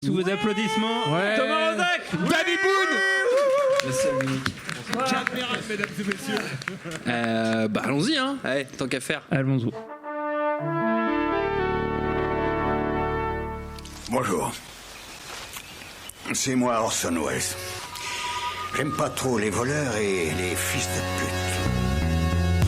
Sous vos applaudissements, Ouais. Thomas Rozek, Danny Boone. Caméra, mesdames et messieurs. Allons-y, hein. Allez, tant qu'à faire. Allons-y. Bonjour. C'est moi Orson Welles. J'aime pas trop les voleurs et les fils de pute.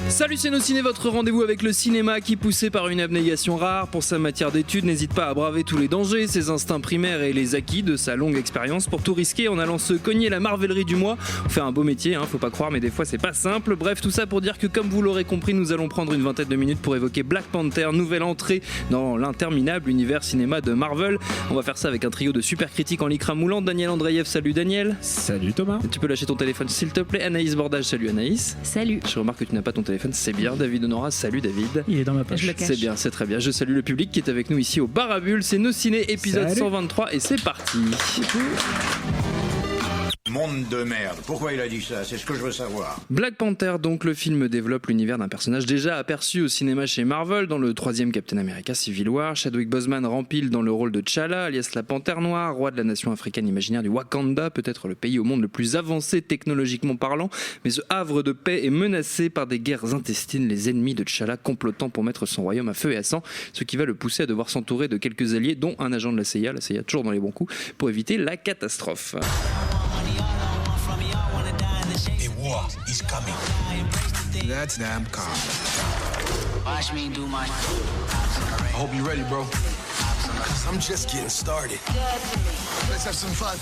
Salut, c'est Nos Ciné, votre rendez-vous avec le cinéma qui, poussé par une abnégation rare pour sa matière d'étude, n'hésite pas à braver tous les dangers, ses instincts primaires et les acquis de sa longue expérience pour tout risquer en allant se cogner la marvellerie du mois. On fait un beau métier, hein, faut pas croire, mais des fois c'est pas simple. Bref, tout ça pour dire que, comme vous l'aurez compris, nous allons prendre une vingtaine de minutes pour évoquer Black Panther, nouvelle entrée dans l'interminable univers cinéma de Marvel. On va faire ça avec un trio de super critiques en lycra moulant. Daniel Andreev, salut Daniel. Salut Thomas. Tu peux lâcher ton téléphone s'il te plaît. Anaïs Bordage, salut Anaïs. Salut. Je remarque que tu n'as pas ton téléphone, c'est bien. David Honora, salut David. Il est dans ma poche. Je le cache. C'est bien, c'est très bien. Je salue le public qui est avec nous ici au Bar à Bulles. C'est Nos Ciné, épisode Salut. 123 et c'est parti. Monde de merde. Pourquoi il a dit ça? C'est ce que je veux savoir. Black Panther, donc, le film développe l'univers d'un personnage déjà aperçu au cinéma chez Marvel dans le troisième Captain America Civil War. Chadwick Boseman rempile dans le rôle de T'Challa, alias la Panthère Noire, roi de la nation africaine imaginaire du Wakanda, peut-être le pays au monde le plus avancé technologiquement parlant, mais ce havre de paix est menacé par des guerres intestines, les ennemis de T'Challa complotant pour mettre son royaume à feu et à sang, ce qui va le pousser à devoir s'entourer de quelques alliés, dont un agent de la CIA toujours dans les bons coups, pour éviter la catastrophe. A war is coming. That's damn calm. Watch me do my. I hope you're ready, bro. Cause I'm just getting started. Let's have some fun.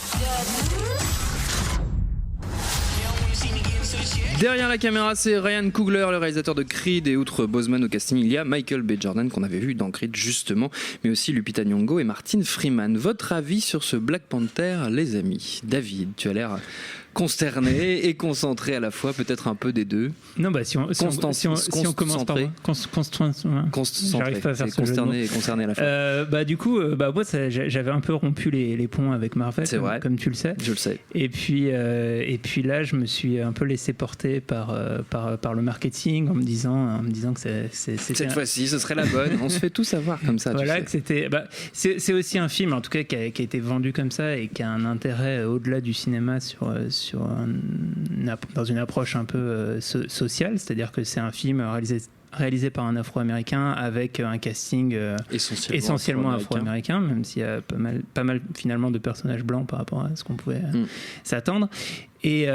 Derrière la caméra, c'est Ryan Coogler, le réalisateur de Creed, et outre Boseman au casting, il y a Michael B. Jordan qu'on avait vu dans Creed justement, mais aussi Lupita Nyong'o et Martin Freeman. Votre avis sur ce Black Panther, les amis? David, tu as l'air consterné et concentré à la fois, peut-être un peu des deux. Non, bah si on commence par Concentré, j'arrive pas à faire c'est ce jeu de mots. concerné à la fois. Du coup, moi, j'avais un peu rompu les ponts avec Marvel, C'est vrai. comme tu le sais. Je le sais. Et puis là, je me suis un peu laissé porter par le marketing en me disant que c'était Cette fois-ci, ce serait la bonne. On se fait tout savoir comme ça. voilà, tu que sais. c'était. C'est aussi un film, en tout cas, qui a été vendu comme ça et qui a un intérêt au-delà du cinéma dans une approche un peu sociale, c'est-à-dire que c'est un film réalisé par un Afro-américain avec un casting essentiellement afro-américain, même s'il y a pas mal finalement de personnages blancs par rapport à ce qu'on pouvait s'attendre. Et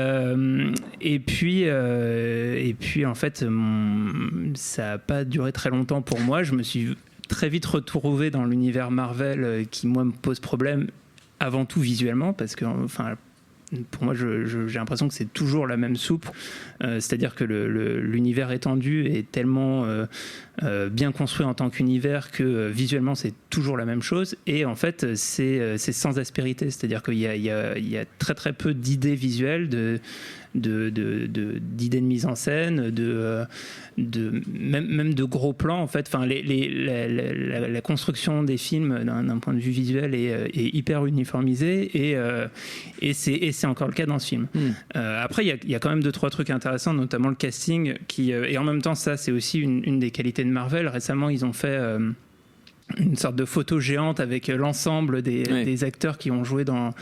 puis en fait, ça n'a pas duré très longtemps pour moi. Je me suis très vite retrouvé dans l'univers Marvel qui, moi, me pose problème avant tout visuellement, parce que, enfin, pour moi, j'ai l'impression que c'est toujours la même soupe. C'est-à-dire que l'univers étendu est tellement bien construit en tant qu'univers que visuellement, c'est toujours la même chose. Et en fait, c'est sans aspérité. C'est-à-dire qu'il y a très très peu d'idées visuelles, d'idées de mise en scène, même de gros plans, en fait. Enfin, la construction des films d'un point de vue visuel est hyper uniformisée, et c'est encore le cas dans ce film. Après, il y a quand même 2-3 trucs intéressants, notamment le casting, et en même temps, ça, c'est aussi une des qualités de Marvel. Récemment, ils ont fait une sorte de photo géante avec l'ensemble des acteurs qui ont joué dans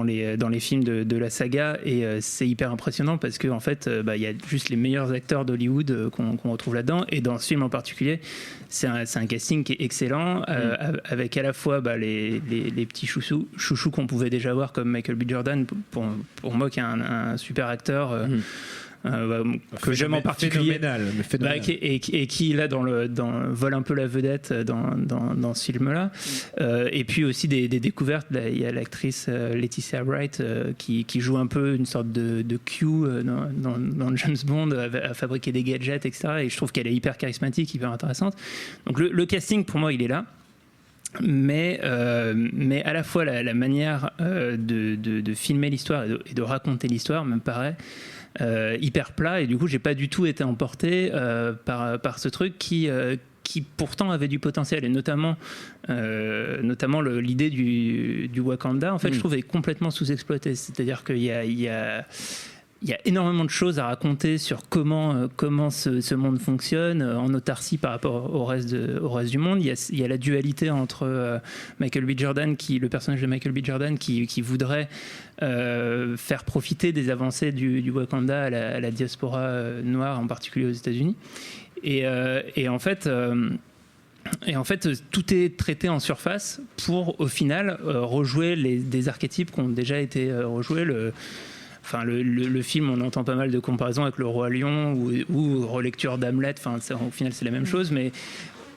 les films de la saga, et c'est hyper impressionnant parce que en fait, il y a juste les meilleurs acteurs d'Hollywood qu'on retrouve là-dedans, et dans ce film en particulier, c'est un casting qui est excellent, avec à la fois les petits chouchous qu'on pouvait déjà voir, comme Michael B. Jordan, pour moi, qui est un super acteur. Que j'aime en particulier, et qui là vole un peu la vedette dans ce film-là. Et puis aussi des découvertes. Il y a l'actrice Letitia Wright qui joue un peu une sorte de Q dans James Bond, à fabriquer des gadgets, etc. Et je trouve qu'elle est hyper charismatique, hyper intéressante. Donc le casting, pour moi, il est là. Mais à la fois la manière de filmer l'histoire et de raconter l'histoire me paraît hyper plat, et du coup j'ai pas du tout été emporté par ce truc qui pourtant avait du potentiel, et notamment l'idée du Wakanda, en fait, je trouve, est complètement sous-exploitée. C'est-à-dire qu'il y a il y a énormément de choses à raconter sur comment ce monde fonctionne en autarcie par rapport au reste du monde. Il y a la dualité entre Michael B. Jordan, le personnage de Michael B. Jordan, qui voudrait faire profiter des avancées du Wakanda à la diaspora noire, en particulier aux États-Unis. Et en fait, tout est traité en surface pour, au final, rejouer des archétypes qui ont déjà été rejoués. Le film, on entend pas mal de comparaisons avec Le Roi Lion ou relecture d'Hamlet. Au final, c'est la même chose, mais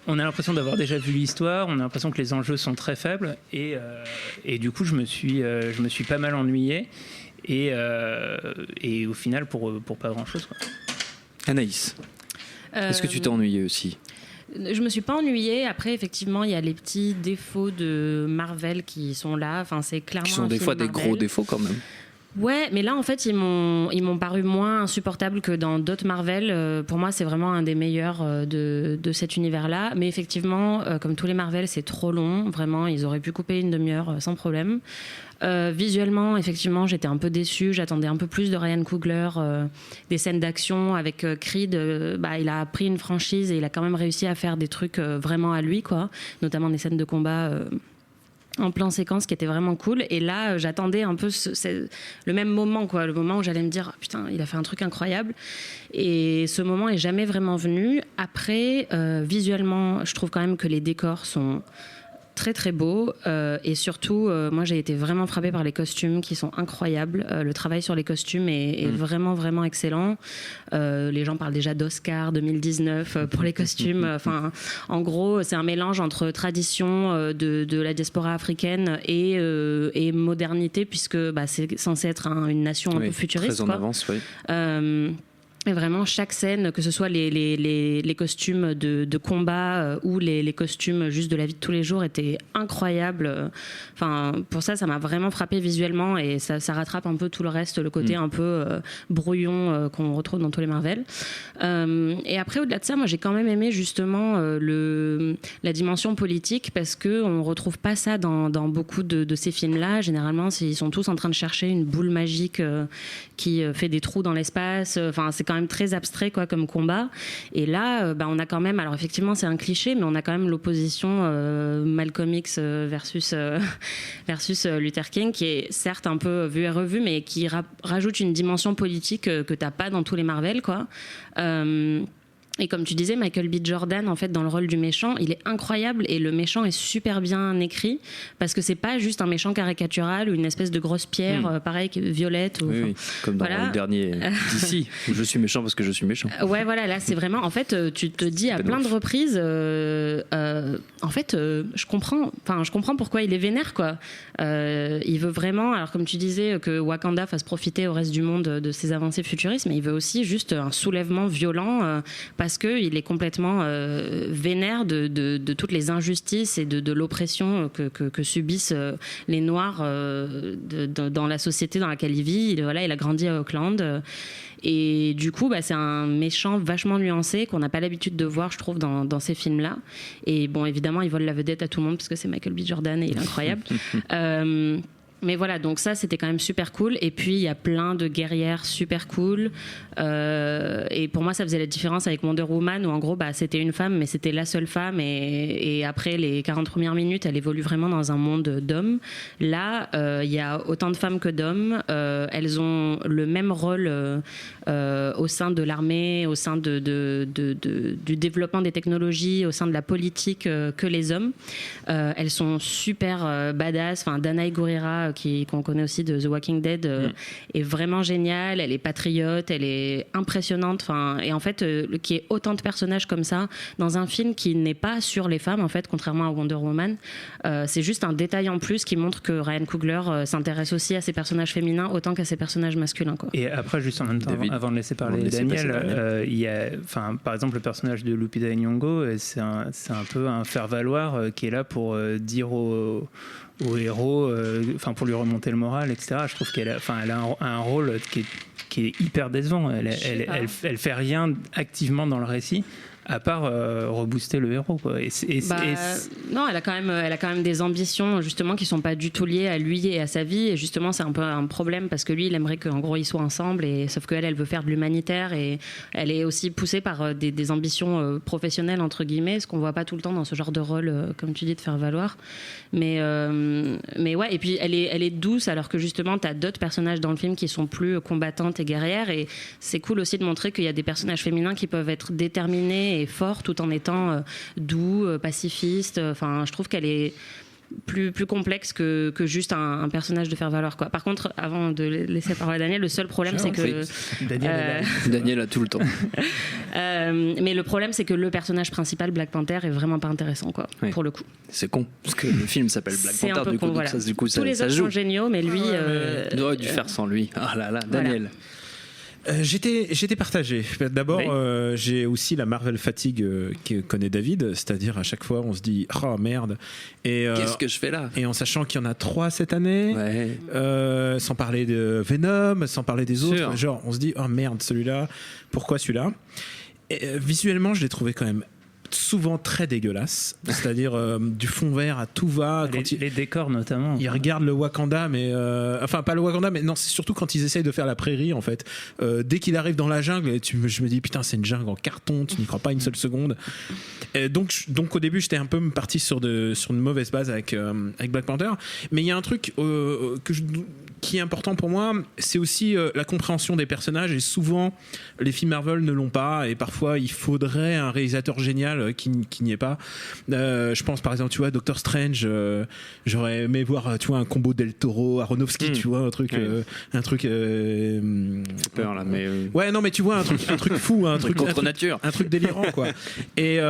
on a l'impression d'avoir déjà vu l'histoire. On a l'impression que les enjeux sont très faibles, et du coup, je me suis pas mal ennuyé, et au final, pour pas grand-chose, quoi. Anaïs, est-ce que tu t'es ennuyée aussi ? Je me suis pas ennuyée. Après, effectivement, il y a les petits défauts de Marvel qui sont là. C'est clairement qui sont des fois des gros défauts quand même. Ouais, mais là, en fait, ils m'ont paru moins insupportables que dans d'autres Marvel. Pour moi, c'est vraiment un des meilleurs de cet univers-là. Mais effectivement, comme tous les Marvel, c'est trop long. Vraiment, ils auraient pu couper une demi-heure sans problème. Visuellement, effectivement, j'étais un peu déçue. J'attendais un peu plus de Ryan Coogler, des scènes d'action avec Creed. Il a pris une franchise et il a quand même réussi à faire des trucs vraiment à lui, quoi. Notamment des scènes de combat en plan séquence qui était vraiment cool. Et là, j'attendais un peu le même moment, quoi, le moment où j'allais me dire putain, il a fait un truc incroyable. Et ce moment est jamais vraiment venu. Après, visuellement, je trouve quand même que les décors sont très très beau, et surtout moi j'ai été vraiment frappée par les costumes qui sont incroyables. Le travail sur les costumes est vraiment vraiment excellent. Les gens parlent déjà d'Oscar 2019 pour les costumes. En gros, c'est un mélange entre tradition de la diaspora africaine et modernité, puisque c'est censé être une nation un peu futuriste, très en avance, oui. Et vraiment, chaque scène, que ce soit les costumes de combat ou les costumes juste de la vie de tous les jours, étaient incroyables. Pour ça m'a vraiment frappé visuellement, et ça rattrape un peu tout le reste, le côté un peu brouillon qu'on retrouve dans tous les Marvel. Et après, au-delà de ça, moi, j'ai quand même aimé justement la dimension politique, parce qu'on ne retrouve pas ça dans beaucoup de ces films-là. Généralement, ils sont tous en train de chercher une boule magique qui fait des trous dans l'espace. C'est quand même très abstrait, quoi, comme combat. Et là, on a quand même, alors effectivement c'est un cliché, mais on a quand même l'opposition Malcolm X versus Luther King, qui est certes un peu vu et revu, mais qui rajoute une dimension politique que t'as pas dans tous les Marvel, quoi. Et comme tu disais, Michael B. Jordan, en fait, dans le rôle du méchant, il est incroyable, et le méchant est super bien écrit, parce que c'est pas juste un méchant caricatural ou une espèce de grosse pierre, pareil, violette. Oui, comme dans le dernier d'ici, où je suis méchant parce que je suis méchant. Ouais, voilà, là, c'est vraiment, en fait, tu te dis à plein de reprises, en fait, je comprends pourquoi il est vénère, quoi. Il veut vraiment, alors comme tu disais, que Wakanda fasse profiter au reste du monde de ses avancées futuristes, mais il veut aussi juste un soulèvement violent, parce qu'il est complètement vénère de toutes les injustices et de l'oppression que subissent les Noirs dans la société dans laquelle il vit. Il a grandi à Auckland. Et du coup, c'est un méchant vachement nuancé qu'on n'a pas l'habitude de voir, je trouve, dans ces films-là. Et bon, évidemment, il vole la vedette à tout le monde parce que c'est Michael B. Jordan et il est incroyable. Mais voilà, donc ça, c'était quand même super cool. Et puis, il y a plein de guerrières super cool. Et pour moi, ça faisait la différence avec Wonder Woman, où en gros, c'était une femme, mais c'était la seule femme. Et après les 40 premières minutes, elle évolue vraiment dans un monde d'hommes. Là, il y a autant de femmes que d'hommes. Elles ont le même rôle au sein de l'armée, au sein du développement des technologies, au sein de la politique que les hommes. Elles sont super badass. Danai Gurira, qu'on connaît aussi de The Walking Dead, est vraiment géniale. Elle est patriote, elle est impressionnante. Et en fait, qu'il y ait autant de personnages comme ça dans un film qui n'est pas sur les femmes, en fait, contrairement à Wonder Woman, c'est juste un détail en plus qui montre que Ryan Coogler s'intéresse aussi à ses personnages féminins autant qu'à ses personnages masculins, quoi. Et après, juste en même temps, avant de laisser parler Daniel, il y a, par exemple, le personnage de Lupita Nyong'o, c'est un peu un faire-valoir qui est là pour dire au héros, pour lui remonter le moral, etc. Je trouve qu'elle a un rôle qui est hyper décevant. Elle fait rien activement dans le récit, à part rebooster le héros, quoi. Non, elle a quand même des ambitions justement qui sont pas du tout liées à lui et à sa vie, et justement c'est un peu un problème parce que lui il aimerait qu'en gros ils soient ensemble, et sauf qu'elle veut faire de l'humanitaire, et elle est aussi poussée par des ambitions professionnelles entre guillemets, ce qu'on voit pas tout le temps dans ce genre de rôle, comme tu dis, de faire valoir. Mais ouais, et puis elle est douce, alors que justement t'as d'autres personnages dans le film qui sont plus combattantes et guerrières, et c'est cool aussi de montrer qu'il y a des personnages féminins qui peuvent être déterminés et forts tout en étant doux, pacifistes. Enfin, je trouve qu'elle est plus complexe que juste un personnage de faire valoir, quoi. Par contre, avant de laisser parler Daniel, le seul problème c'est que Daniel a tout le temps. Mais le problème c'est que le personnage principal, Black Panther, est vraiment pas intéressant, quoi, pour le coup. C'est con parce que le film s'appelle Black Panther, un peu du coup, con, voilà. ça, tous les autres sont géniaux, mais lui il aurait dû faire sans lui. Ah là là, Daniel. Voilà. J'étais partagé. D'abord, j'ai aussi la Marvel fatigue que connaît David, c'est-à-dire à chaque fois on se dit oh merde, et qu'est-ce que je fais là, et en sachant qu'il y en a 3 cette année, sans parler de Venom, sans parler des autres, genre on se dit oh merde, celui-là, pourquoi celui-là? Et, visuellement je l'ai trouvé quand même souvent très dégueulasse, c'est-à-dire du fond vert à tout va. Les décors notamment. Ils regardent le Wakanda, mais enfin pas le Wakanda, mais non, c'est surtout quand ils essayent de faire la prairie en fait. Dès qu'il arrive dans la jungle, je me dis putain, c'est une jungle en carton, tu n'y crois pas une seule seconde. Et donc au début j'étais un peu parti sur une mauvaise base avec Black Panther, mais il y a un truc qui est important pour moi, c'est aussi la compréhension des personnages, et souvent les films Marvel ne l'ont pas, et parfois il faudrait un réalisateur génial qui n'y est pas. Je pense par exemple, tu vois, Doctor Strange, j'aurais aimé voir, tu vois, un combo Del Toro, Aronofsky, tu vois, un truc peur là, mais ouais, non, mais tu vois, un truc fou, un truc contre nature, un truc délirant, quoi. Et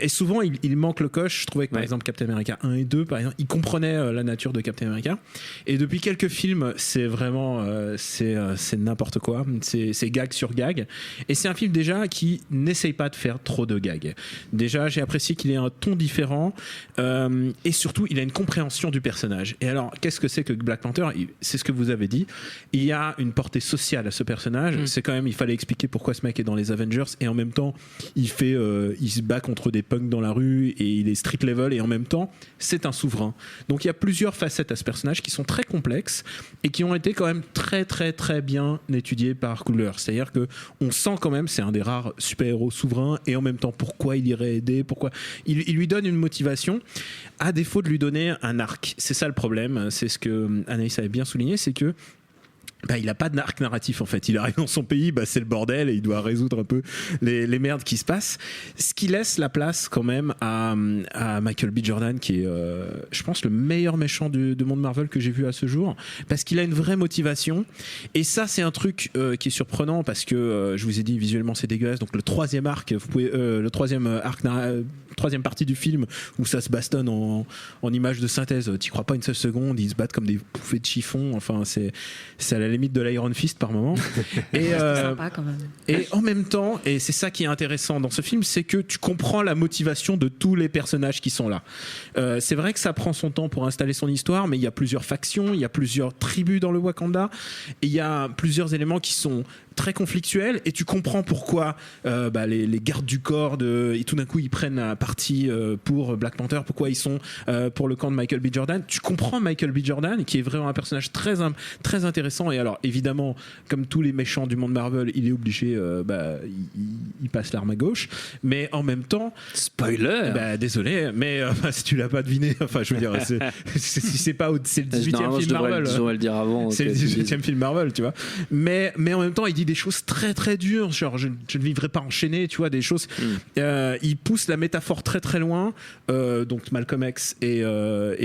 souvent il manque le coche. Je trouvais que par exemple Captain America 1 et 2 par exemple, ils comprenaient la nature de Captain America, et depuis quelques films c'est vraiment c'est n'importe quoi, c'est gag sur gag, et c'est un film déjà qui n'essaye pas de faire trop de gags. Déjà j'ai apprécié qu'il ait un ton différent, et surtout il a une compréhension du personnage. Et alors qu'est-ce que c'est que Black Panther? C'est ce que vous avez dit, il y a une portée sociale à ce personnage. C'est quand même, il fallait expliquer pourquoi ce mec est dans les Avengers, et en même temps il se bat contre des punks dans la rue, et il est street level, et en même temps c'est un souverain. Donc il y a plusieurs facettes à ce personnage qui sont très complexes et qui ont été quand même très très très bien étudiées par Coogler. C'est-à-dire que on sent quand même, c'est un des rares super-héros souverains, et en même temps pourquoi il irait aider, pourquoi il lui donne une motivation, à défaut de lui donner un arc. C'est ça le problème, c'est ce que Anaïs avait bien souligné, c'est que il n'a pas d'arc narratif en fait. Il arrive dans son pays, c'est le bordel, et il doit résoudre un peu les merdes qui se passent. Ce qui laisse la place quand même à Michael B. Jordan, qui est, je pense, le meilleur méchant du monde Marvel que j'ai vu à ce jour, parce qu'il a une vraie motivation. Et ça, c'est un truc qui est surprenant, parce que je vous ai dit, visuellement c'est dégueulasse. Donc le troisième arc, le troisième partie du film où ça se bastonne en images de synthèse, t'y crois pas une seule seconde, ils se battent comme des bouffées de chiffon, enfin c'est à la limite de l'Iron Fist par moment. Et, sympa quand même. Et en même temps, et c'est ça qui est intéressant dans ce film, c'est que tu comprends la motivation de tous les personnages qui sont là. C'est vrai que ça prend son temps pour installer son histoire, mais il y a plusieurs factions, il y a plusieurs tribus dans le Wakanda, et il y a plusieurs éléments qui sont très conflictuels, et tu comprends pourquoi les gardes du corps et tout d'un coup ils prennent un parti pour Black Panther, pourquoi ils sont pour le camp de Michael B. Jordan. Tu comprends Michael B. Jordan, qui est vraiment un personnage très, très intéressant. Et alors évidemment, comme tous les méchants du monde Marvel, il est obligé, il passe l'arme à gauche, mais en même temps, spoiler, désolé, mais si tu l'as pas deviné, enfin je veux dire, c'est le 18e film Marvel, je devrais le dire avant, c'est le 18e film Marvel, tu vois, mais en même temps il dit des choses très très dures, genre je ne vivrai pas enchaîné, tu vois, des choses. Il pousse la métaphore très très loin, donc Malcolm X et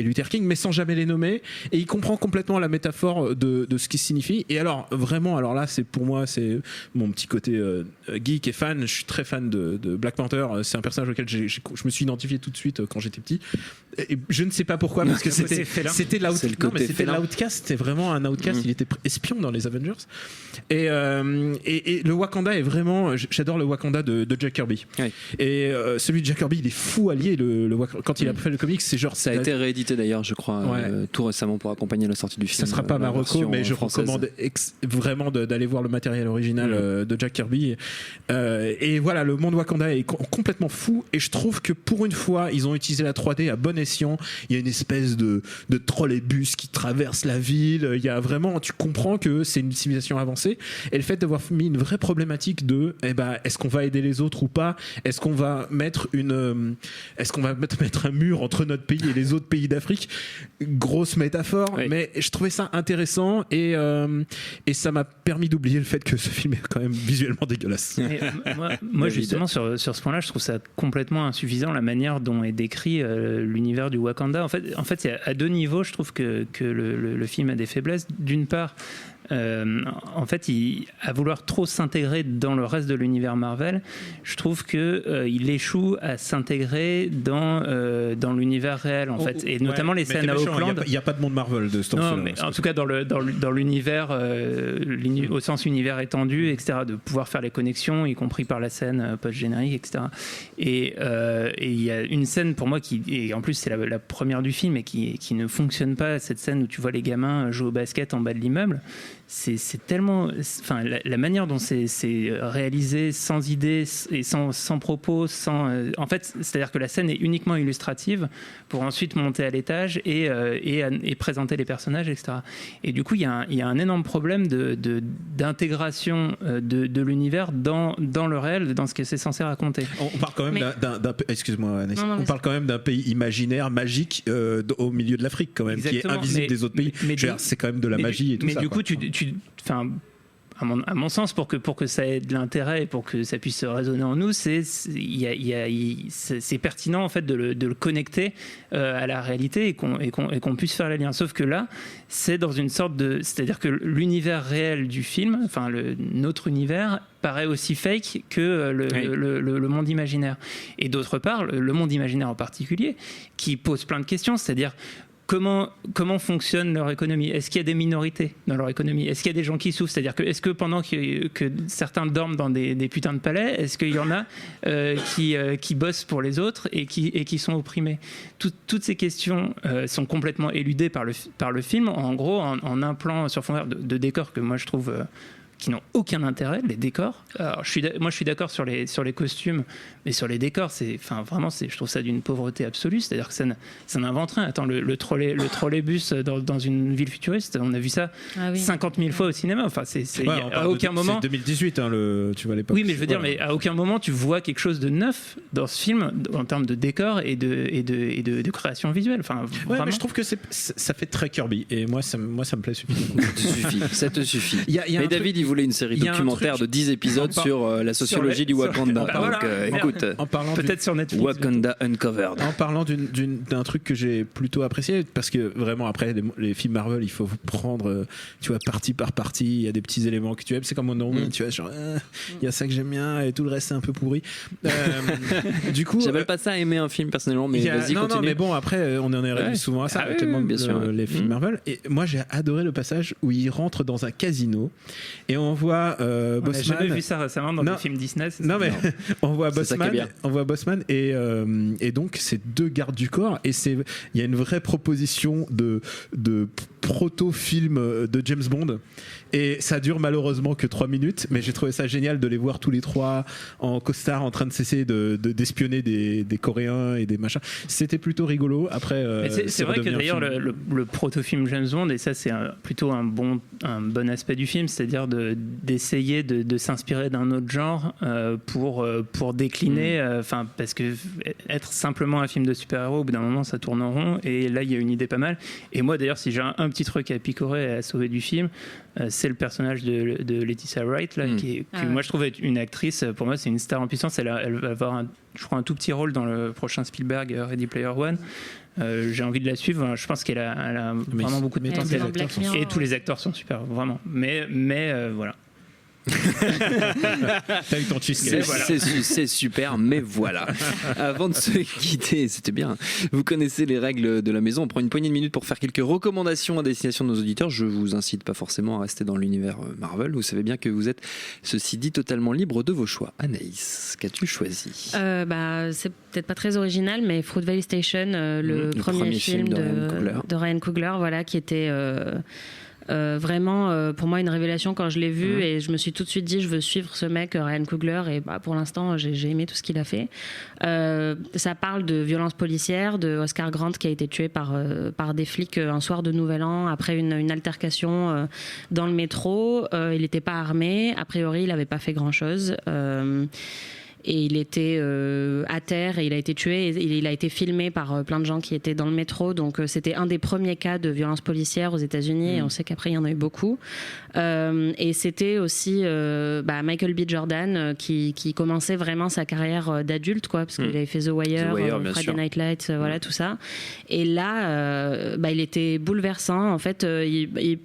Luther King, mais sans jamais les nommer, et il comprend complètement la métaphore de ce qui signifie. Et alors vraiment, alors là c'est pour moi, c'est mon petit côté geek et fan, je suis très fan de Black Panther. C'est un personnage auquel je me suis identifié tout de suite quand j'étais petit, et je ne sais pas pourquoi, parce que c'était l'outcast, c'était vraiment un outcast. Il était espion dans les Avengers, et le Wakanda est vraiment, j'adore le Wakanda de Jack Kirby. Et celui de Jack Kirby, il est fou allié. Quand il a fait le comics, c'est genre, ça a été réédité d'ailleurs, je crois, tout récemment pour accompagner la sortie du film. Ça sera pas ma reco, mais je recommande recommande vraiment d'aller voir le matériel original de Jack Kirby. Et voilà, le monde Wakanda est complètement fou. Et je trouve que pour une fois, ils ont utilisé la 3D à bon escient. Il y a une espèce de trolleybus qui traverse la ville. Il y a vraiment, tu comprends que c'est une civilisation avancée. Et le fait d'avoir mis une vraie problématique de, est-ce qu'on va aider les autres ou pas? Est-ce qu'on va mettre un mur entre notre pays et les autres pays d'Afrique? Grosse métaphore, mais je trouvais ça intéressant et ça m'a permis d'oublier le fait que ce film est quand même visuellement dégueulasse. Moi justement sur ce point-là, je trouve ça complètement insuffisant la manière dont est décrit l'univers du Wakanda. En fait, c'est à deux niveaux. Je trouve que le film a des faiblesses. D'une part, en fait, à vouloir trop s'intégrer dans le reste de l'univers Marvel, je trouve que il échoue à s'intégrer dans l'univers réel, en fait, et notamment les scènes à Auckland. Il n'y a pas de monde Marvel de ce temps-là. Non, mais en tout cas dans l'univers, au sens univers étendu, etc., de pouvoir faire les connexions, y compris par la scène post-générique, etc. Et il y a une scène pour moi et en plus c'est la première du film et qui ne fonctionne pas, cette scène où tu vois les gamins jouer au basket en bas de l'immeuble. C'est tellement, enfin, la manière dont c'est réalisé, sans idée et sans propos, en fait, c'est-à-dire que la scène est uniquement illustrative pour ensuite monter à l'étage et présenter les personnages, etc. Et du coup, il y a un énorme problème d'intégration de l'univers dans le réel, dans ce que c'est censé raconter. On parle quand même excuse-moi, Anaïs, on parle quand même d'un pays imaginaire, magique, au milieu de l'Afrique, quand même. Exactement, qui est invisible des autres pays. C'est quand même de la magie et tout ça. Mais du coup, à mon sens, pour que ça ait de l'intérêt et pour que ça puisse résonner en nous, c'est pertinent en fait de le connecter à la réalité et qu'on puisse faire les liens. Sauf que là, c'est dans une sorte c'est-à-dire que l'univers réel du film, enfin notre univers, paraît aussi fake que le monde imaginaire. Et d'autre part, le monde imaginaire en particulier, qui pose plein de questions, c'est-à-dire comment fonctionne leur économie? Est-ce qu'il y a des minorités dans leur économie? Est-ce qu'il y a des gens qui souffrent? C'est-à-dire est-ce que pendant que certains dorment dans des putains de palais, est-ce qu'il y en a qui bossent pour les autres et qui sont opprimés? Toutes ces questions sont complètement éludées par le film, en gros, en un plan sur fond vert de décors que moi je trouve qui n'ont aucun intérêt, les décors. Alors, moi, je suis d'accord sur les costumes, mais sur les décors, je trouve ça d'une pauvreté absolue. C'est-à-dire que ça n'invente rien. Attends, le trolleybus dans une ville futuriste, on a vu ça 50 000 fois au cinéma. Enfin, à aucun moment. C'est 2018, tu vois l'époque. Oui, mais je veux dire, mais à aucun moment tu vois quelque chose de neuf dans ce film en termes de décors et de création visuelle. Enfin, mais je trouve que ça fait très Kirby. Et moi, ça me plaît suffisamment. Ça te suffit. Mais David, il voulait une série documentaire de 10 épisodes sur la sociologie du Wakanda. Écoute, peut-être sur Netflix. Wakanda Uncovered. En parlant d'un truc que j'ai plutôt apprécié, parce que vraiment après les films Marvel, il faut vous prendre, tu vois, partie par partie. Il y a des petits éléments que tu aimes. C'est comme mon nom, tu vois, genre il y a ça que j'aime bien et tout le reste c'est un peu pourri. Du coup, j'appelle pas ça aimer un film personnellement, mais vas-y, continue. Non, mais bon, après on en est réduit souvent à ça avec les films Marvel. Et moi j'ai adoré le passage où il rentre dans un casino et on voit Bossman. On n'a jamais vu ça récemment dans des films Disney. Mais on voit Bossman et donc c'est deux gardes du corps et il y a une vraie proposition de proto-film de James Bond et ça dure malheureusement que 3 minutes, mais j'ai trouvé ça génial de les voir tous les trois en costard en train de cesser d'espionner des Coréens et des machins. C'était plutôt rigolo. Après c'est vrai que d'ailleurs le proto-film James Bond, et ça c'est plutôt un bon aspect du film, c'est-à-dire d'essayer de s'inspirer d'un autre genre pour décliner, parce que être simplement un film de super-héros, au bout d'un moment ça tourne en rond, et là il y a une idée pas mal. Et moi d'ailleurs, si j'ai un petit truc à picorer et à sauver du film, c'est le personnage de Letitia Wright là, qui moi je trouve être une actrice, pour moi c'est une star en puissance. Elle va avoir je crois un tout petit rôle dans le prochain Spielberg Ready Player One. J'ai envie de la suivre. Je pense qu'elle a vraiment beaucoup de potentiel et tous les acteurs sont super, vraiment, mais voilà. T'as eu ton cheesecake. C'est super, mais voilà. Avant de se quitter, c'était bien. Vous connaissez les règles de la maison. On prend une poignée de minutes pour faire quelques recommandations à destination de nos auditeurs. Je vous incite pas forcément à rester dans l'univers Marvel. Vous savez bien que vous êtes, ceci dit, totalement libre de vos choix. Anaïs, qu'as-tu choisi? C'est peut-être pas très original, mais Fruit Valley Station, le premier film de Ryan Coogler, voilà, qui était Vraiment, pour moi, une révélation quand je l'ai vu, et je me suis tout de suite dit, je veux suivre ce mec, Ryan Coogler, et pour l'instant, j'ai aimé tout ce qu'il a fait. Ça parle de violence policière, de Oscar Grant qui a été tué par des flics un soir de Nouvel An après une altercation dans le métro. Il n'était pas armé, a priori, il n'avait pas fait grand-chose. Et il était à terre et il a été tué. Et il a été filmé par plein de gens qui étaient dans le métro. Donc c'était un des premiers cas de violence policière aux États-Unis. Et on sait qu'après il y en a eu beaucoup. Et c'était aussi Michael B. Jordan qui commençait vraiment sa carrière d'adulte, quoi, parce qu'il avait fait The Wire, Friday Night Lights, voilà tout ça. Et là, il était bouleversant. En fait, le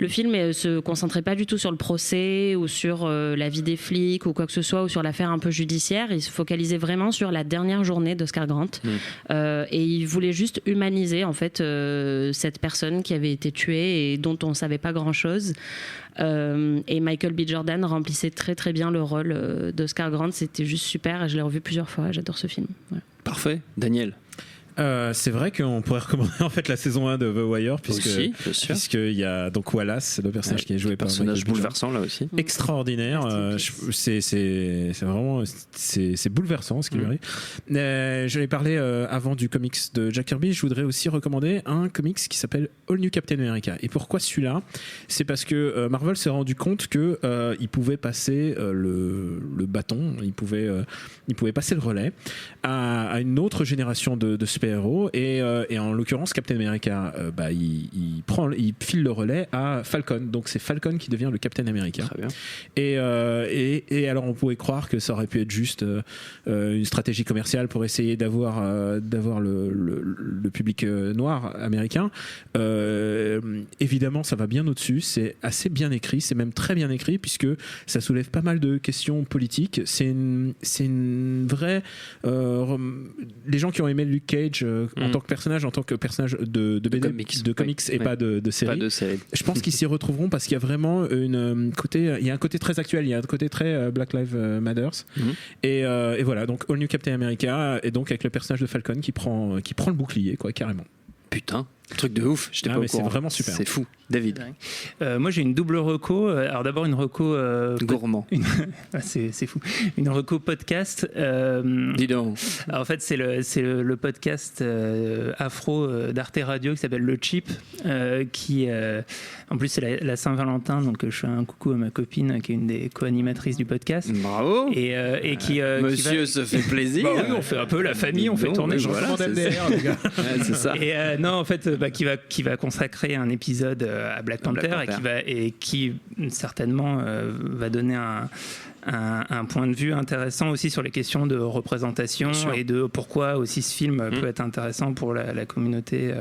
film ne se concentrait pas du tout sur le procès ou sur la vie des flics ou quoi que ce soit, ou sur l'affaire un peu judiciaire. Il se focalisait vraiment sur la dernière journée d'Oscar Grant. Et il voulait juste humaniser en fait cette personne qui avait été tuée et dont on ne savait pas grand-chose. Et Michael B. Jordan remplissait très très bien le rôle d'Oscar Grant. C'était juste super et je l'ai revu plusieurs fois. J'adore ce film. Ouais. Parfait. Daniel? C'est vrai qu'on pourrait recommander en fait la saison 1 de The Wire puisqu'il y a donc Wallace, le personnage qui est joué par un personnage bouleversant là aussi, extraordinaire. C'est vraiment c'est bouleversant ce qui lui arrive. J'allais parler avant du comics de Jack Kirby. Je voudrais aussi recommander un comics qui s'appelle All New Captain America. Et pourquoi celui-là? C'est parce que Marvel s'est rendu compte que il pouvait passer le bâton, il pouvait passer le relais à une autre génération de super-héros et en l'occurrence Captain America il file le relais à Falcon, donc c'est Falcon qui devient le Captain America. Très bien. Et alors on pourrait croire que ça aurait pu être juste une stratégie commerciale pour essayer d'avoir le public noir américain. Évidemment ça va bien au-dessus, c'est assez bien écrit, c'est même très bien écrit puisque ça soulève pas mal de questions politiques. C'est une vraie les gens qui ont aimé Luke Cage en tant que personnage de comics et pas de série. Je pense qu'ils s'y retrouveront parce qu'il y a vraiment un côté très actuel, il y a un côté très Black Lives Matter. Et voilà, donc All New Captain America, et donc avec le personnage de Falcon qui prend le bouclier, quoi, carrément. Putain, truc de ouf, j'étais pas au courant. C'est vraiment super. C'est fou. David. Moi j'ai une double reco. Alors d'abord une reco gourmand. C'est fou. Une reco podcast. Dis donc. Alors, en fait c'est le podcast afro d'Arte Radio qui s'appelle Le Chip, qui en plus c'est la Saint-Valentin, donc je fais un coucou à ma copine qui est une des co-animatrices du podcast. Bravo. Et qui Monsieur se fait plaisir. Bah, oui, on fait un peu la famille, on fait tourner. Voilà, c'est ça. Et non, en fait, qui va consacrer un épisode à Black Panther, et qui certainement va donner un point de vue intéressant aussi sur les questions de représentation et de pourquoi aussi ce film peut être intéressant pour la communauté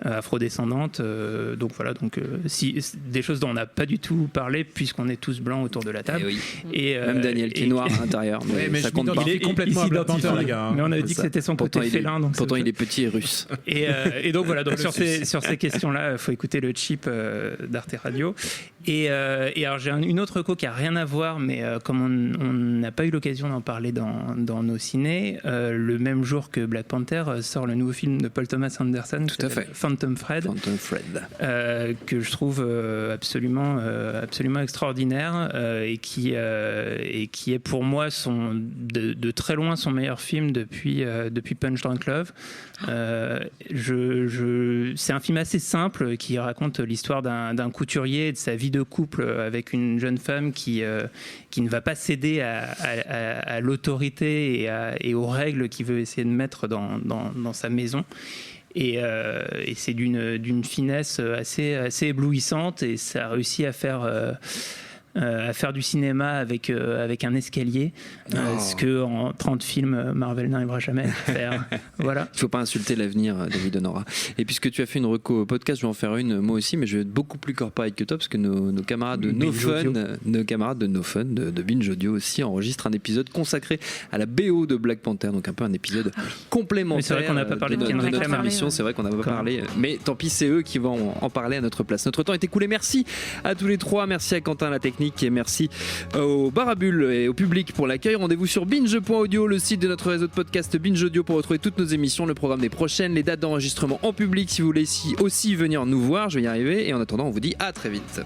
afrodescendante. Donc voilà, des choses dont on n'a pas du tout parlé puisqu'on est tous blancs autour de la table. Et même Daniel qui est noir à l'intérieur, mais ça compte pas. Il est complètement Black Panther, les gars. Mais on avait dit que c'était son côté félin. Pourtant il est petit et russe. Et donc voilà, donc sur ces questions-là, il faut écouter Le Chip d'Arte Radio. Et alors j'ai une autre reco qui a rien à voir, mais comme on n'a pas eu l'occasion d'en parler dans nos cinés, le même jour que Black Panther sort le nouveau film de Paul Thomas Anderson, tout à fait, Phantom Thread, que je trouve absolument extraordinaire, et qui est pour moi de très loin son meilleur film depuis Punch Drunk Love. C'est un film assez simple qui raconte l'histoire d'un couturier et de sa vie de couple avec une jeune femme qui ne va pas céder à l'autorité et aux règles qu'il veut essayer de mettre dans sa maison. Et c'est d'une finesse assez éblouissante, et ça a réussi à faire du cinéma avec un escalier, ce que en 30 films Marvel n'arrivera jamais à faire. Voilà. Il ne faut pas insulter l'avenir, David Honora. Et puisque tu as fait une reco podcast, je vais en faire une moi aussi, mais je vais être beaucoup plus corporate que toi, parce que nos camarades de No Fun de Binge Audio aussi enregistrent un épisode consacré à la BO de Black Panther, donc un peu un épisode complémentaire. Mais c'est vrai qu'on n'a pas parlé de notre émission, c'est vrai qu'on n'a pas parlé, mais tant pis, c'est eux qui vont en parler à notre place. Notre temps est écoulé. Merci à tous les trois, merci à Quentin à la technique, technique et merci au Barabule et au public pour l'accueil. Rendez-vous sur binge.audio, le site de notre réseau de podcast Binge Audio pour retrouver toutes nos émissions, le programme des prochaines, les dates d'enregistrement en public si vous voulez aussi venir nous voir. Je vais y arriver et en attendant on vous dit à très vite.